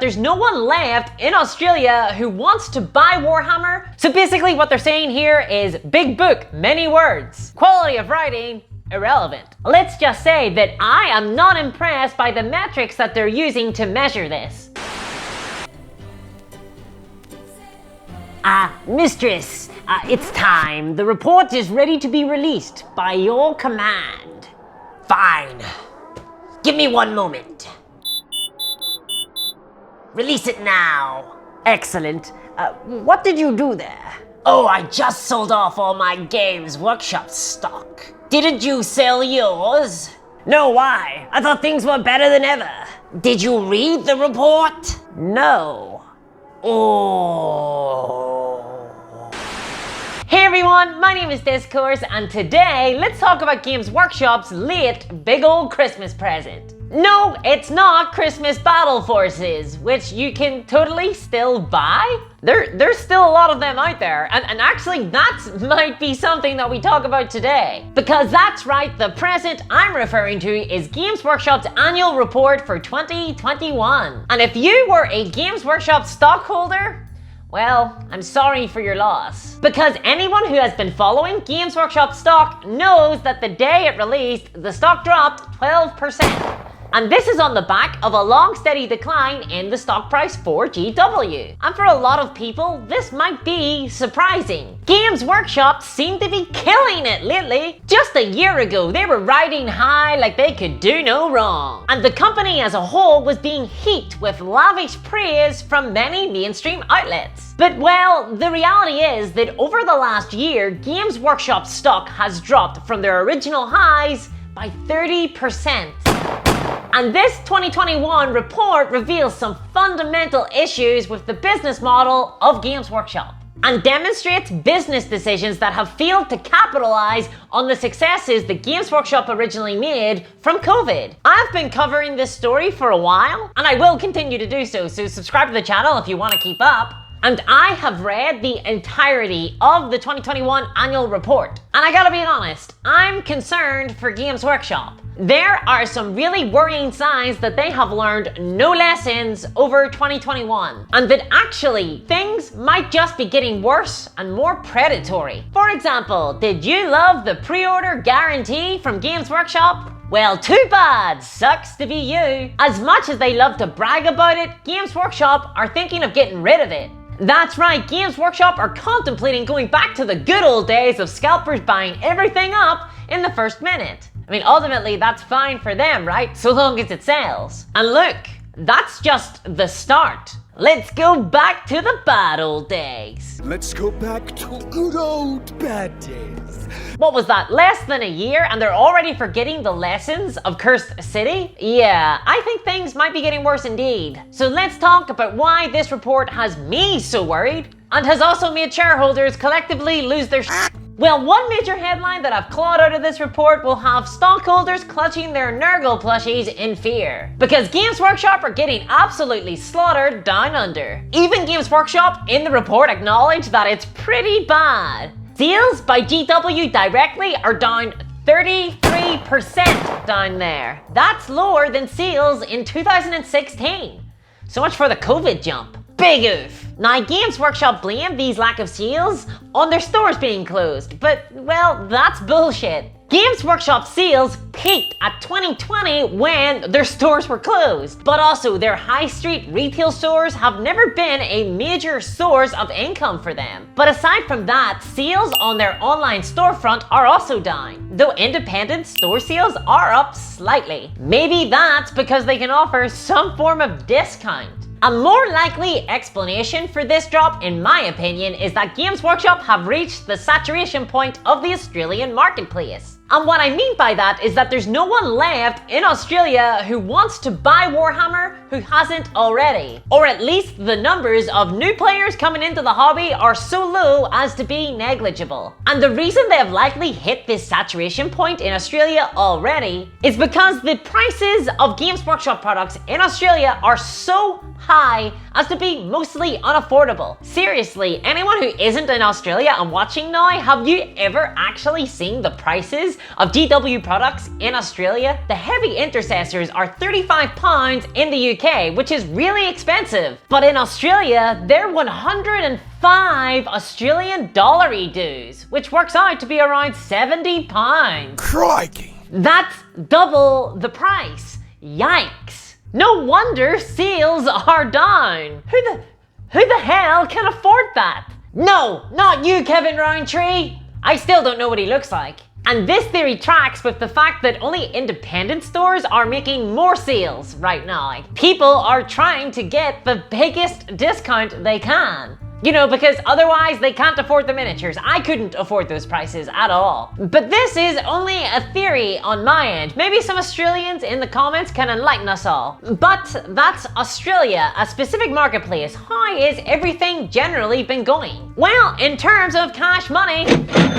There's no one left in Australia who wants to buy Warhammer. So basically what they're saying here is big book, many words. Quality of writing, irrelevant. Let's just say that I am not impressed by the metrics that they're using to measure this. Mistress, it's time. The report is ready to be released by your command. Fine. Give me 1 moment. Release it now. Excellent. What did you do there? Oh, I just sold off all my Games Workshop stock. Didn't you sell yours? No, why? I thought things were better than ever. Did you read the report? No. Oh. Hey everyone, my name is Discourse, and today let's talk about Games Workshop's late big old Christmas present. No, it's not Christmas Battle Forces, which you can totally still buy. There's still a lot of them out there, and actually that might be something that we talk about today. Because that's right, the present I'm referring to is Games Workshop's annual report for 2021. And if you were a Games Workshop stockholder, well, I'm sorry for your loss. Because anyone who has been following Games Workshop stock knows that the day it released, the stock dropped 12%. And this is on the back of a long steady decline in the stock price for GW. And for a lot of people, this might be surprising. Games Workshop seem to be killing it lately. Just a year ago, they were riding high like they could do no wrong. And the company as a whole was being heaped with lavish praise from many mainstream outlets. But well, the reality is that over the last year, Games Workshop stock has dropped from their original highs by 30%. And this 2021 report reveals some fundamental issues with the business model of Games Workshop and demonstrates business decisions that have failed to capitalize on the successes that Games Workshop originally made from COVID. I've been covering this story for a while, and I will continue to do so subscribe to the channel if you want to keep up. And I have read the entirety of the 2021 annual report. And I gotta be honest, I'm concerned for Games Workshop. There are some really worrying signs that they have learned no lessons over 2021, and that actually things might just be getting worse and more predatory. For example, did you love the pre-order guarantee from Games Workshop? Well, too bad, sucks to be you. As much as they love to brag about it, Games Workshop are thinking of getting rid of it. That's right, Games Workshop are contemplating going back to the good old days of scalpers buying everything up in the first minute. I mean, ultimately, that's fine for them, right? So long as it sells. And look, that's just the start. Let's go back to the bad old days. Let's go back to good old bad days. What was that, less than a year and they're already forgetting the lessons of Cursed City? Yeah, I think things might be getting worse indeed. So let's talk about why this report has me so worried and has also made shareholders collectively lose their shit. Well, one major headline that I've clawed out of this report will have stockholders clutching their Nurgle plushies in fear. Because Games Workshop are getting absolutely slaughtered down under. Even Games Workshop in the report acknowledged that it's pretty bad. Sales by GW directly are down 33% down there. That's lower than sales in 2016. So much for the COVID jump. Big oof. Now, Games Workshop blamed these lack of sales on their stores being closed, but well, that's bullshit. Games Workshop sales peaked at 2020 when their stores were closed, but also their high street retail stores have never been a major source of income for them. But aside from that, sales on their online storefront are also down, though independent store sales are up slightly. Maybe that's because they can offer some form of discount. A more likely explanation for this drop, in my opinion, is that Games Workshop have reached the saturation point of the Australian marketplace. And what I mean by that is that there's no one left in Australia who wants to buy Warhammer who hasn't already. Or at least the numbers of new players coming into the hobby are so low as to be negligible. And the reason they have likely hit this saturation point in Australia already is because the prices of Games Workshop products in Australia are so high as to be mostly unaffordable. Seriously, anyone who isn't in Australia and watching now, have you ever actually seen the prices of GW products in Australia, the heavy intercessors are £35 in the UK, which is really expensive. But in Australia, they're 105 Australian dollar dues, which works out to be around £70. Crikey! That's double the price. Yikes. No wonder sales are down. Who the hell can afford that? No, not you, Kevin Roundtree. I still don't know what he looks like. And this theory tracks with the fact that only independent stores are making more sales right now. People are trying to get the biggest discount they can. You know, because otherwise they can't afford the miniatures. I couldn't afford those prices at all. But this is only a theory on my end. Maybe some Australians in the comments can enlighten us all. But that's Australia, a specific marketplace. How is everything generally been going? Well, in terms of cash money,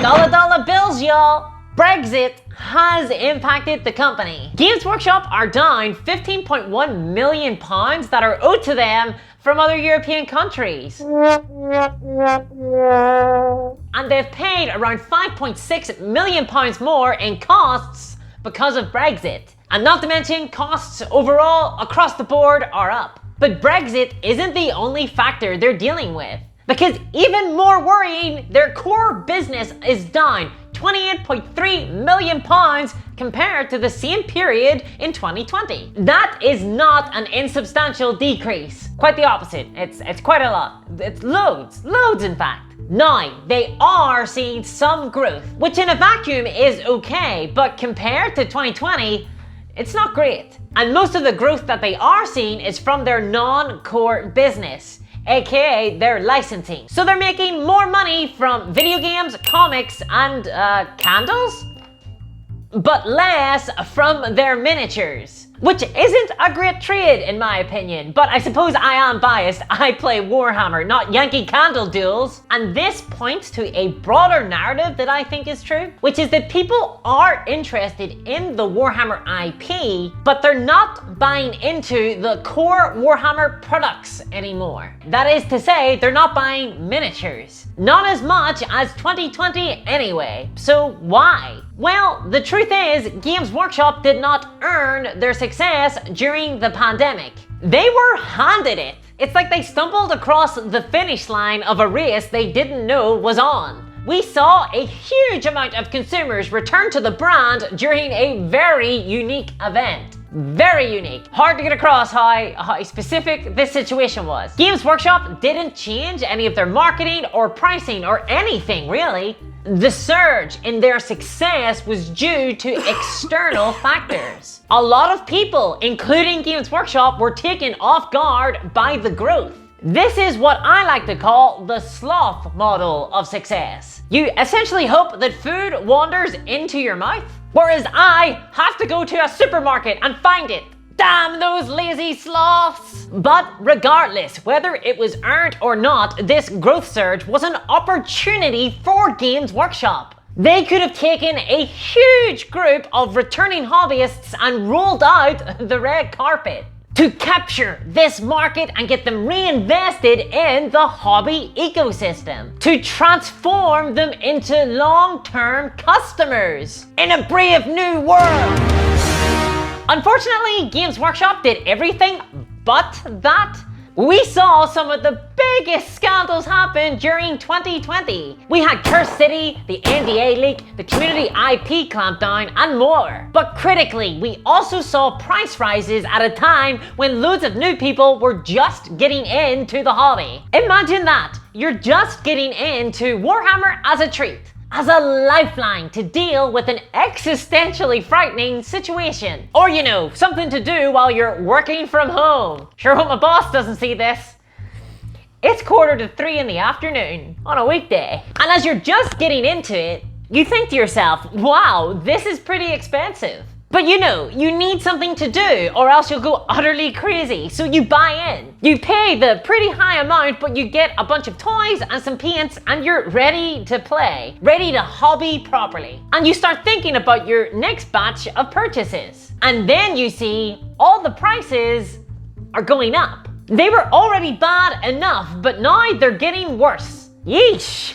dollar bills, y'all. Brexit has impacted the company. Games Workshop are down £15.1 million that are owed to them from other European countries. And they've paid around £5.6 million more in costs because of Brexit. And not to mention, costs overall across the board are up. But Brexit isn't the only factor they're dealing with. Because even more worrying, their core business is down £28.3 million compared to the same period in 2020. That is not an insubstantial decrease. Quite the opposite. It's quite a lot. It's loads in fact. Now, they are seeing some growth, which in a vacuum is okay, but compared to 2020, it's not great. And most of the growth that they are seeing is from their non-core business, aka their licensing. So they're making more money from video games, comics, and candles? But less from their miniatures. Which isn't a great trade in my opinion, but I suppose I am biased. I play Warhammer, not Yankee Candle duels. And this points to a broader narrative that I think is true, which is that people are interested in the Warhammer IP, but they're not buying into the core Warhammer products anymore. That is to say, they're not buying miniatures. Not as much as 2020 anyway. So why? Well, the truth is, Games Workshop did not earn their success during the pandemic. They were handed it. It's like they stumbled across the finish line of a race they didn't know was on. We saw a huge amount of consumers return to the brand during a very unique event. Very unique. Hard to get across how specific this situation was. Games Workshop didn't change any of their marketing or pricing or anything really. The surge in their success was due to external factors. A lot of people, including Games Workshop, were taken off guard by the growth. This is what I like to call the sloth model of success. You essentially hope that food wanders into your mouth, whereas I have to go to a supermarket and find it. Damn those lazy sloths! But regardless, whether it was earned or not, this growth surge was an opportunity for Games Workshop. They could have taken a huge group of returning hobbyists and rolled out the red carpet to capture this market and get them reinvested in the hobby ecosystem, to transform them into long-term customers in a brave new world. Unfortunately, Games Workshop did everything but that. We saw some of the biggest scandals happen during 2020. We had Curse City, the NDA leak, the community IP clampdown, and more. But critically, we also saw price rises at a time when loads of new people were just getting into the hobby. Imagine that, you're just getting into Warhammer as a treat, as a lifeline to deal with an existentially frightening situation. Or you know, something to do while you're working from home. Sure hope my boss doesn't see this. It's 2:45 in the afternoon on a weekday. And as you're just getting into it, you think to yourself, wow, this is pretty expensive. But you know, you need something to do or else you'll go utterly crazy. So you buy in. You pay the pretty high amount, but you get a bunch of toys and some paints and you're ready to play, ready to hobby properly. And you start thinking about your next batch of purchases. And then you see all the prices are going up. They were already bad enough, but now they're getting worse. Yeesh.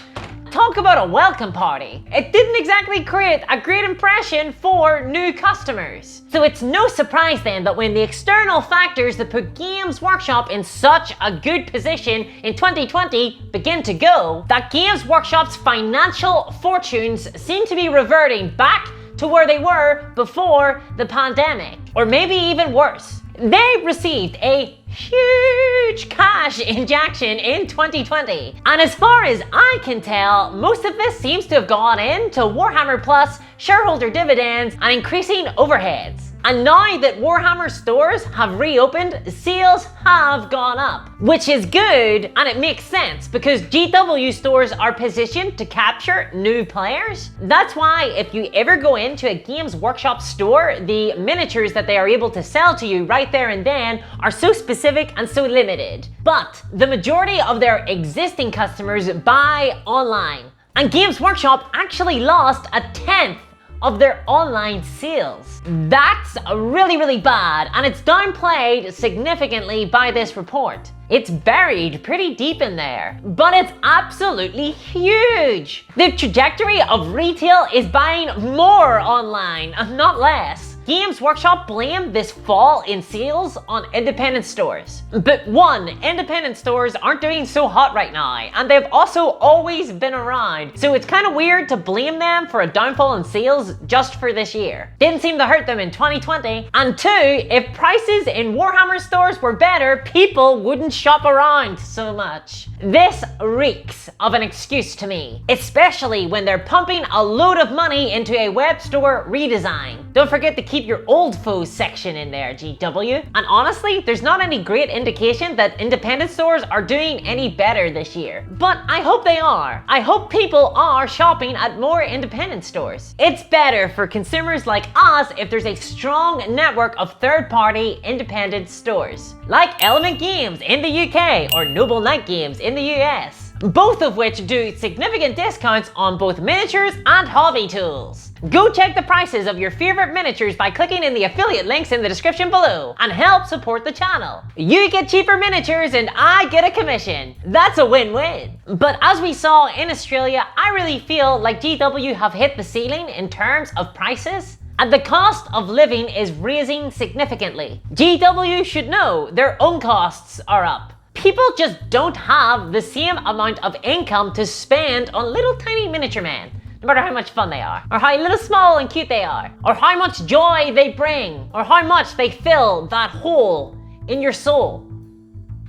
Talk about a welcome party. It didn't exactly create a great impression for new customers. So it's no surprise then that when the external factors that put Games Workshop in such a good position in 2020 begin to go, that Games Workshop's financial fortunes seem to be reverting back to where they were before the pandemic, or maybe even worse. They received a huge cash injection in 2020, and as far as I can tell, most of this seems to have gone into Warhammer Plus, shareholder dividends, and increasing overheads. And now that Warhammer stores have reopened, sales have gone up, which is good, and it makes sense because GW stores are positioned to capture new players. That's why if you ever go into a Games Workshop store, the miniatures that they are able to sell to you right there and then are so specific and so limited. But the majority of their existing customers buy online, and Games Workshop actually lost a tenth of their online sales. That's really bad, and it's downplayed significantly by this report. It's buried pretty deep in there, but it's absolutely huge. The trajectory of retail is buying more online, not less. Games Workshop blamed this fall in sales on independent stores. But one, independent stores aren't doing so hot right now, and they've also always been around, so it's kind of weird to blame them for a downfall in sales just for this year. Didn't seem to hurt them in 2020. And two, if prices in Warhammer stores were better, people wouldn't shop around so much. This reeks of an excuse to me, especially when they're pumping a load of money into a web store redesign. Don't forget to keep your old foes section in there, GW. And honestly, there's not any great indication that independent stores are doing any better this year. But I hope they are. I hope people are shopping at more independent stores. It's better for consumers like us if there's a strong network of third-party independent stores, like Element Games in the UK or Noble Knight Games in the US, both of which do significant discounts on both miniatures and hobby tools. Go check the prices of your favorite miniatures by clicking in the affiliate links in the description below and help support the channel. You get cheaper miniatures and I get a commission. That's a win-win. But as we saw in Australia, I really feel like GW have hit the ceiling in terms of prices, and the cost of living is raising significantly. GW should know their own costs are up. People just don't have the same amount of income to spend on little tiny miniature men, no matter how much fun they are, or how little small and cute they are, or how much joy they bring, or how much they fill that hole in your soul.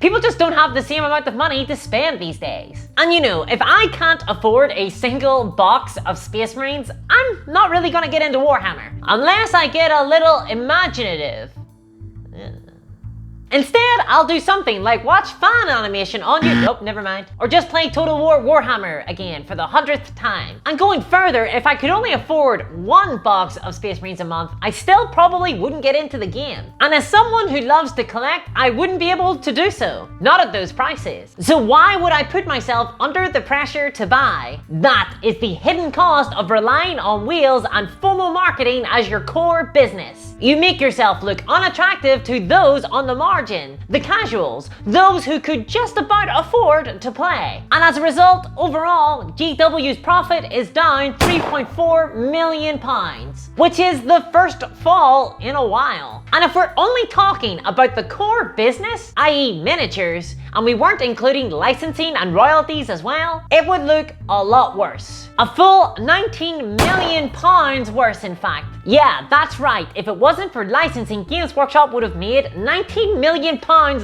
People just don't have the same amount of money to spend these days. And you know, if I can't afford a single box of Space Marines, I'm not really gonna get into Warhammer, unless I get a little imaginative. Instead, I'll do something like watch fan animation on YouTube. Nope, never mind. Or just play Total War Warhammer again for the 100th time. And going further, if I could only afford one box of Space Marines a month, I still probably wouldn't get into the game. And as someone who loves to collect, I wouldn't be able to do so. Not at those prices. So why would I put myself under the pressure to buy? That is the hidden cost of relying on wheels and FOMO marketing as your core business. You make yourself look unattractive to those on the margin, the casuals, those who could just about afford to play. And as a result, overall, GW's profit is down £3.4 million, which is the first fall in a while. And if we're only talking about the core business, i.e. miniatures, and we weren't including licensing and royalties as well, it would look a lot worse. A full £19 million worse, in fact. Yeah, that's right. If it wasn't for licensing, Games Workshop would have made £19 million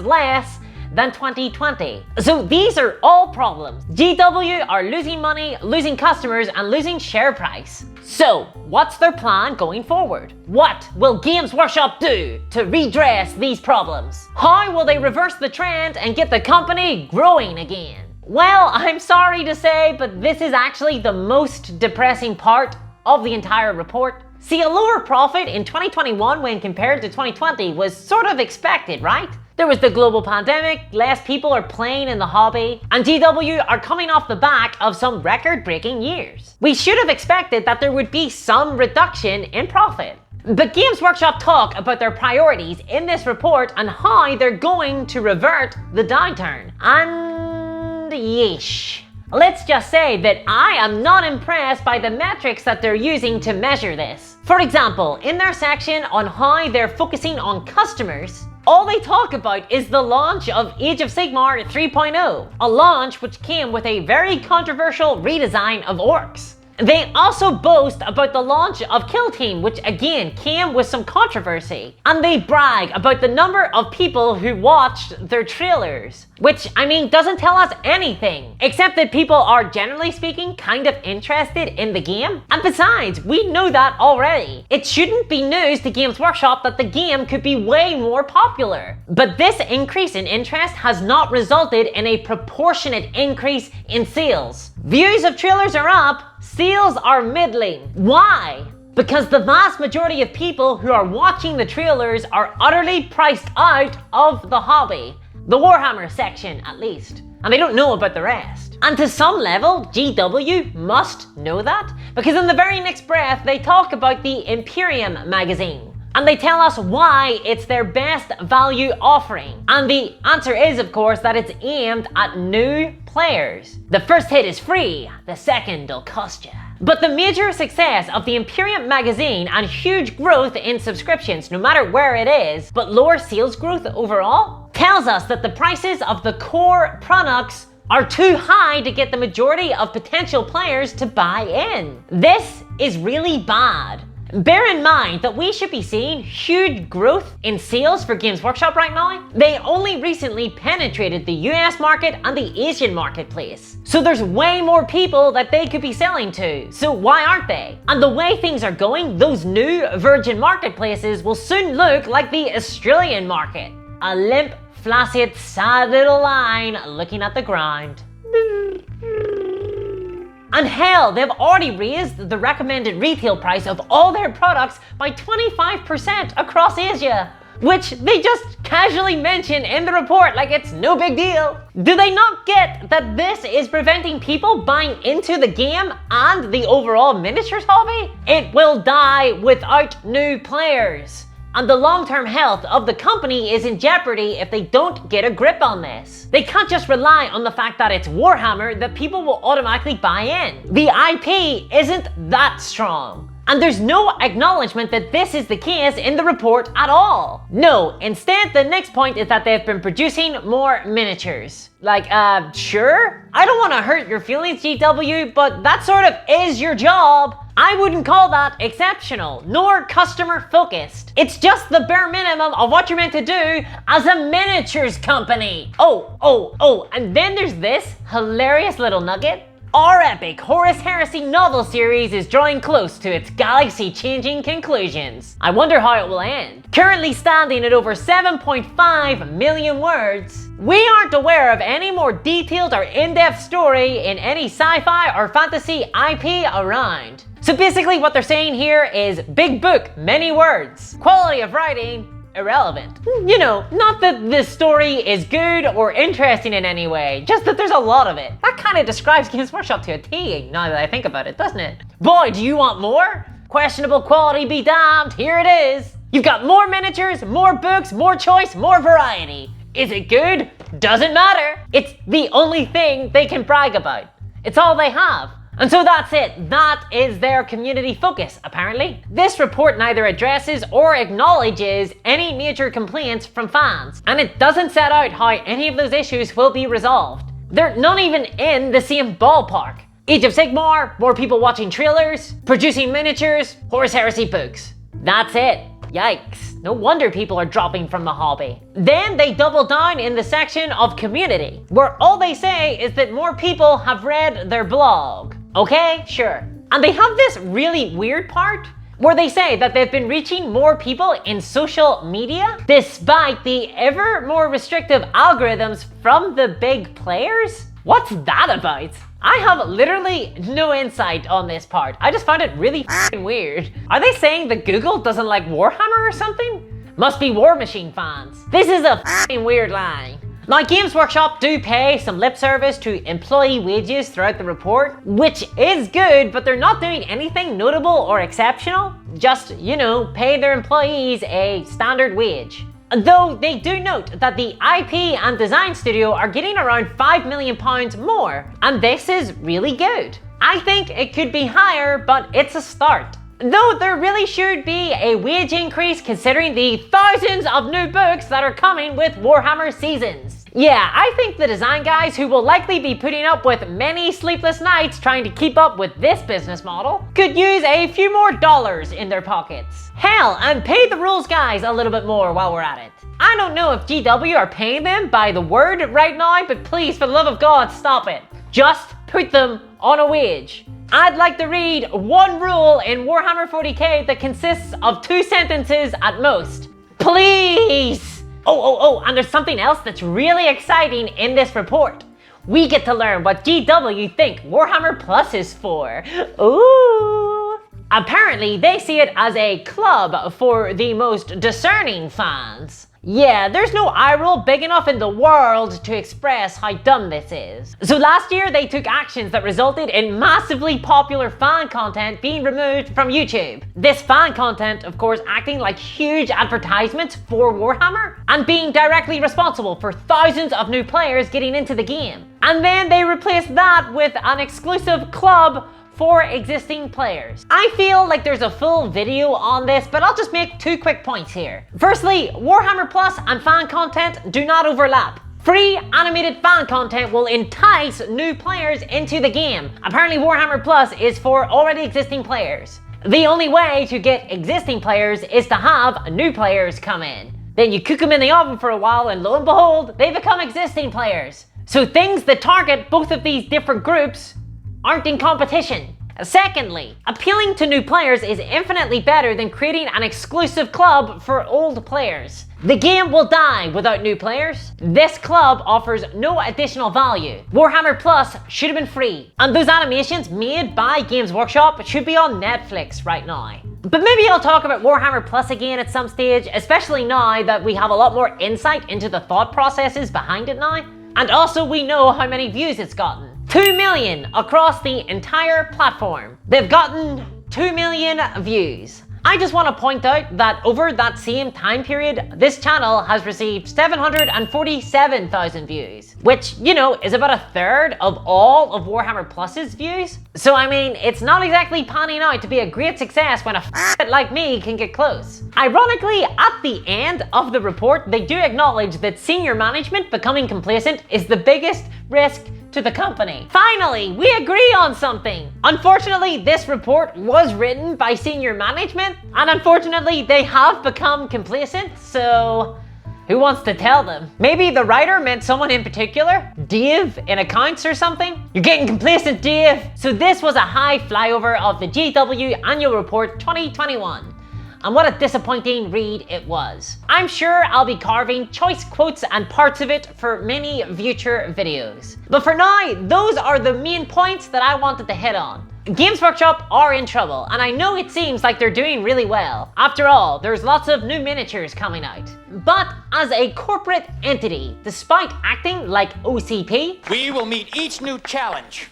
less than 2020. So these are all problems. GW are losing money, losing customers, and losing share price. So what's their plan going forward? What will Games Workshop do to redress these problems? How will they reverse the trend and get the company growing again? Well, I'm sorry to say, but this is actually the most depressing part of the entire report. See, a lower profit in 2021 when compared to 2020 was sort of expected, right? There was the global pandemic, less people are playing in the hobby, and GW are coming off the back of some record-breaking years. We should have expected that there would be some reduction in profit. But Games Workshop talk about their priorities in this report and how they're going to revert the downturn. And yeesh. Let's just say that I am not impressed by the metrics that they're using to measure this. For example, in their section on how they're focusing on customers, all they talk about is the launch of Age of Sigmar 3.0, a launch which came with a very controversial redesign of orcs. They also boast about the launch of Kill Team, which again came with some controversy. And they brag about the number of people who watched their trailers, which, I mean, doesn't tell us anything, except that people are, generally speaking, kind of interested in the game. And besides, we know that already. It shouldn't be news to Games Workshop that the game could be way more popular. But this increase in interest has not resulted in a proportionate increase in sales. Views of trailers are up, sales are middling. Why? Because the vast majority of people who are watching the trailers are utterly priced out of the hobby. The Warhammer section, at least. And they don't know about the rest. And to some level, GW must know that, because in the very next breath, they talk about the Imperium magazine. And they tell us why it's their best value offering. And the answer is, of course, that it's aimed at new players. The first hit is free, the second will cost you. But the major success of the Imperium magazine and huge growth in subscriptions, no matter where it is, but lower sales growth overall, tells us that the prices of the core products are too high to get the majority of potential players to buy in. This is really bad. Bear in mind that we should be seeing huge growth in sales for Games Workshop right now. They only recently penetrated the US market and the Asian marketplace. So there's way more people that they could be selling to. So why aren't they? And the way things are going, those new virgin marketplaces will soon look like the Australian market. A limp, flaccid, sad little line looking at the ground. And hell, they've already raised the recommended retail price of all their products by 25% across Asia, which they just casually mention in the report like it's no big deal. Do they not get that this is preventing people buying into the game and the overall miniatures hobby? It will die without new players. And the long-term health of the company is in jeopardy if they don't get a grip on this. They can't just rely on the fact that it's Warhammer that people will automatically buy in. The IP isn't that strong. And there's no acknowledgement that this is the case in the report at all. No, instead the next point is that they've been producing more miniatures. Like, sure? I don't want to hurt your feelings, GW, but that sort of is your job. I wouldn't call that exceptional, nor customer focused. It's just the bare minimum of what you're meant to do as a miniatures company. Oh, and then there's this hilarious little nugget. Our epic Horus Heresy novel series is drawing close to its galaxy-changing conclusions. I wonder how it will end. Currently standing at over 7.5 million words, we aren't aware of any more detailed or in-depth story in any sci-fi or fantasy IP around. So basically what they're saying here is big book, many words. Quality of writing, irrelevant. You know, not that this story is good or interesting in any way, just that there's a lot of it. That kind of describes Games Workshop to a T, now that I think about it, doesn't it? Boy, do you want more? Questionable quality be damned, here it is. You've got more miniatures, more books, more choice, more variety. Is it good? Doesn't matter. It's the only thing they can brag about. It's all they have. And so that's it. That is their community focus, apparently. This report neither addresses or acknowledges any major complaints from fans, and it doesn't set out how any of those issues will be resolved. They're not even in the same ballpark. Age of Sigmar, more people watching trailers, producing miniatures, Horus Heresy books. That's it. Yikes. No wonder people are dropping from the hobby. Then they double down in the section of community, where all they say is that more people have read their blog. Okay, sure. And they have this really weird part where they say that they've been reaching more people in social media despite the ever more restrictive algorithms from the big players. What's that about? I have literally no insight on this part. I just found it really f***ing weird. Are they saying that Google doesn't like Warhammer or something? Must be War Machine fans. This is a f***ing weird line. Now, Games Workshop do pay some lip service to employee wages throughout the report, which is good, but they're not doing anything notable or exceptional. Just, you know, pay their employees a standard wage. Though they do note that the IP and design studio are getting around £5 million more, and this is really good. I think it could be higher, but it's a start. Though there really should be a wage increase considering the thousands of new books that are coming with Warhammer Seasons. Yeah, I think the design guys, who will likely be putting up with many sleepless nights trying to keep up with this business model, could use a few more dollars in their pockets. Hell, and pay the rules guys a little bit more while we're at it. I don't know if GW are paying them by the word right now, but please, for the love of God, stop it. Just put them on a wage. I'd like to read one rule in Warhammer 40k that consists of 2 sentences at most. Please! Oh, and there's something else that's really exciting in this report. We get to learn what GW think Warhammer Plus is for. Ooh! Apparently, they see it as a club for the most discerning fans. Yeah, there's no eye roll big enough in the world to express how dumb this is. So last year they took actions that resulted in massively popular fan content being removed from YouTube. This fan content, of course, acting like huge advertisements for Warhammer and being directly responsible for thousands of new players getting into the game. And then they replaced that with an exclusive club for existing players. I feel like there's a full video on this, but I'll just make 2 quick points here. Firstly, Warhammer Plus and fan content do not overlap. Free animated fan content will entice new players into the game. Apparently Warhammer Plus is for already existing players. The only way to get existing players is to have new players come in. Then you cook them in the oven for a while and lo and behold, they become existing players. So things that target both of these different groups aren't in competition. Secondly, appealing to new players is infinitely better than creating an exclusive club for old players. The game will die without new players. This club offers no additional value. Warhammer Plus should have been free, and those animations made by Games Workshop should be on Netflix right now. But maybe I'll talk about Warhammer Plus again at some stage, especially now that we have a lot more insight into the thought processes behind it now. And also we know how many views it's gotten. 2 million across the entire platform. They've gotten 2 million views. I just want to point out that over that same time period, this channel has received 747,000 views, which, you know, is about 1/3 of all of Warhammer Plus's views. So I mean, it's not exactly panning out to be a great success when a like me can get close. Ironically, at the end of the report, they do acknowledge that senior management becoming complacent is the biggest risk to the company. Finally, we agree on something. Unfortunately, this report was written by senior management, and unfortunately, they have become complacent, so who wants to tell them? Maybe the writer meant someone in particular? Dave in accounts or something? You're getting complacent, Dave! So this was a high flyover of the GW Annual Report 2021. And what a disappointing read it was. I'm sure I'll be carving choice quotes and parts of it for many future videos. But for now, those are the main points that I wanted to hit on. Games Workshop are in trouble, and I know it seems like they're doing really well. After all, there's lots of new miniatures coming out. But as a corporate entity, despite acting like OCP, we will meet each new challenge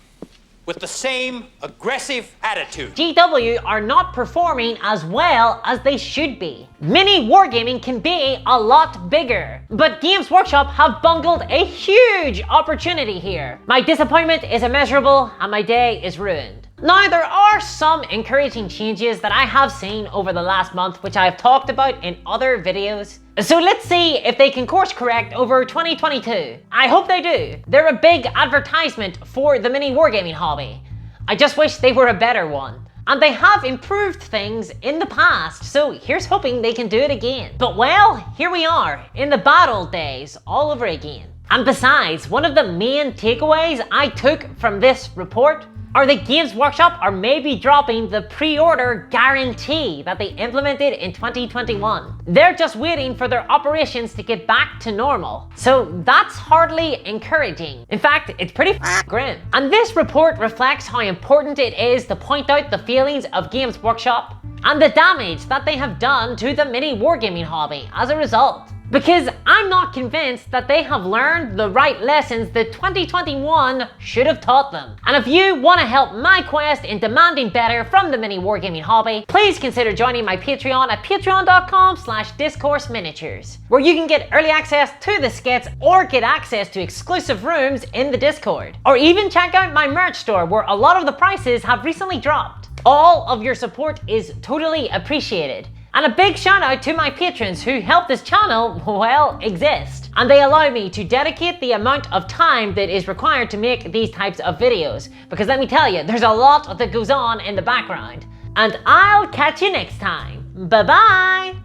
with the same aggressive attitude. GW are not performing as well as they should be. Mini wargaming can be a lot bigger, but Games Workshop have bungled a huge opportunity here. My disappointment is immeasurable and my day is ruined. Now, there are some encouraging changes that I have seen over the last month, which I have talked about in other videos. So let's see if they can course correct over 2022. I hope they do. They're a big advertisement for the mini wargaming hobby. I just wish they were a better one. And they have improved things in the past, so here's hoping they can do it again. But well, here we are, in the bad old days, all over again. And besides, one of the main takeaways I took from this report are that Games Workshop are maybe dropping the pre-order guarantee that they implemented in 2021. They're just waiting for their operations to get back to normal. So that's hardly encouraging. In fact, it's pretty grim. And this report reflects how important it is to point out the feelings of Games Workshop and the damage that they have done to the mini wargaming hobby as a result. because I'm not convinced that they have learned the right lessons that 2021 should have taught them. And if you want to help my quest in demanding better from the mini wargaming hobby, please consider joining my Patreon at patreon.com/discourseminiatures, where you can get early access to the skits or get access to exclusive rooms in the Discord, or even check out my merch store where a lot of the prices have recently dropped. All of your support is totally appreciated. And a big shout out to my patrons who help this channel, well, exist. And they allow me to dedicate the amount of time that is required to make these types of videos. Because let me tell you, there's a lot that goes on in the background. And I'll catch you next time. Bye bye!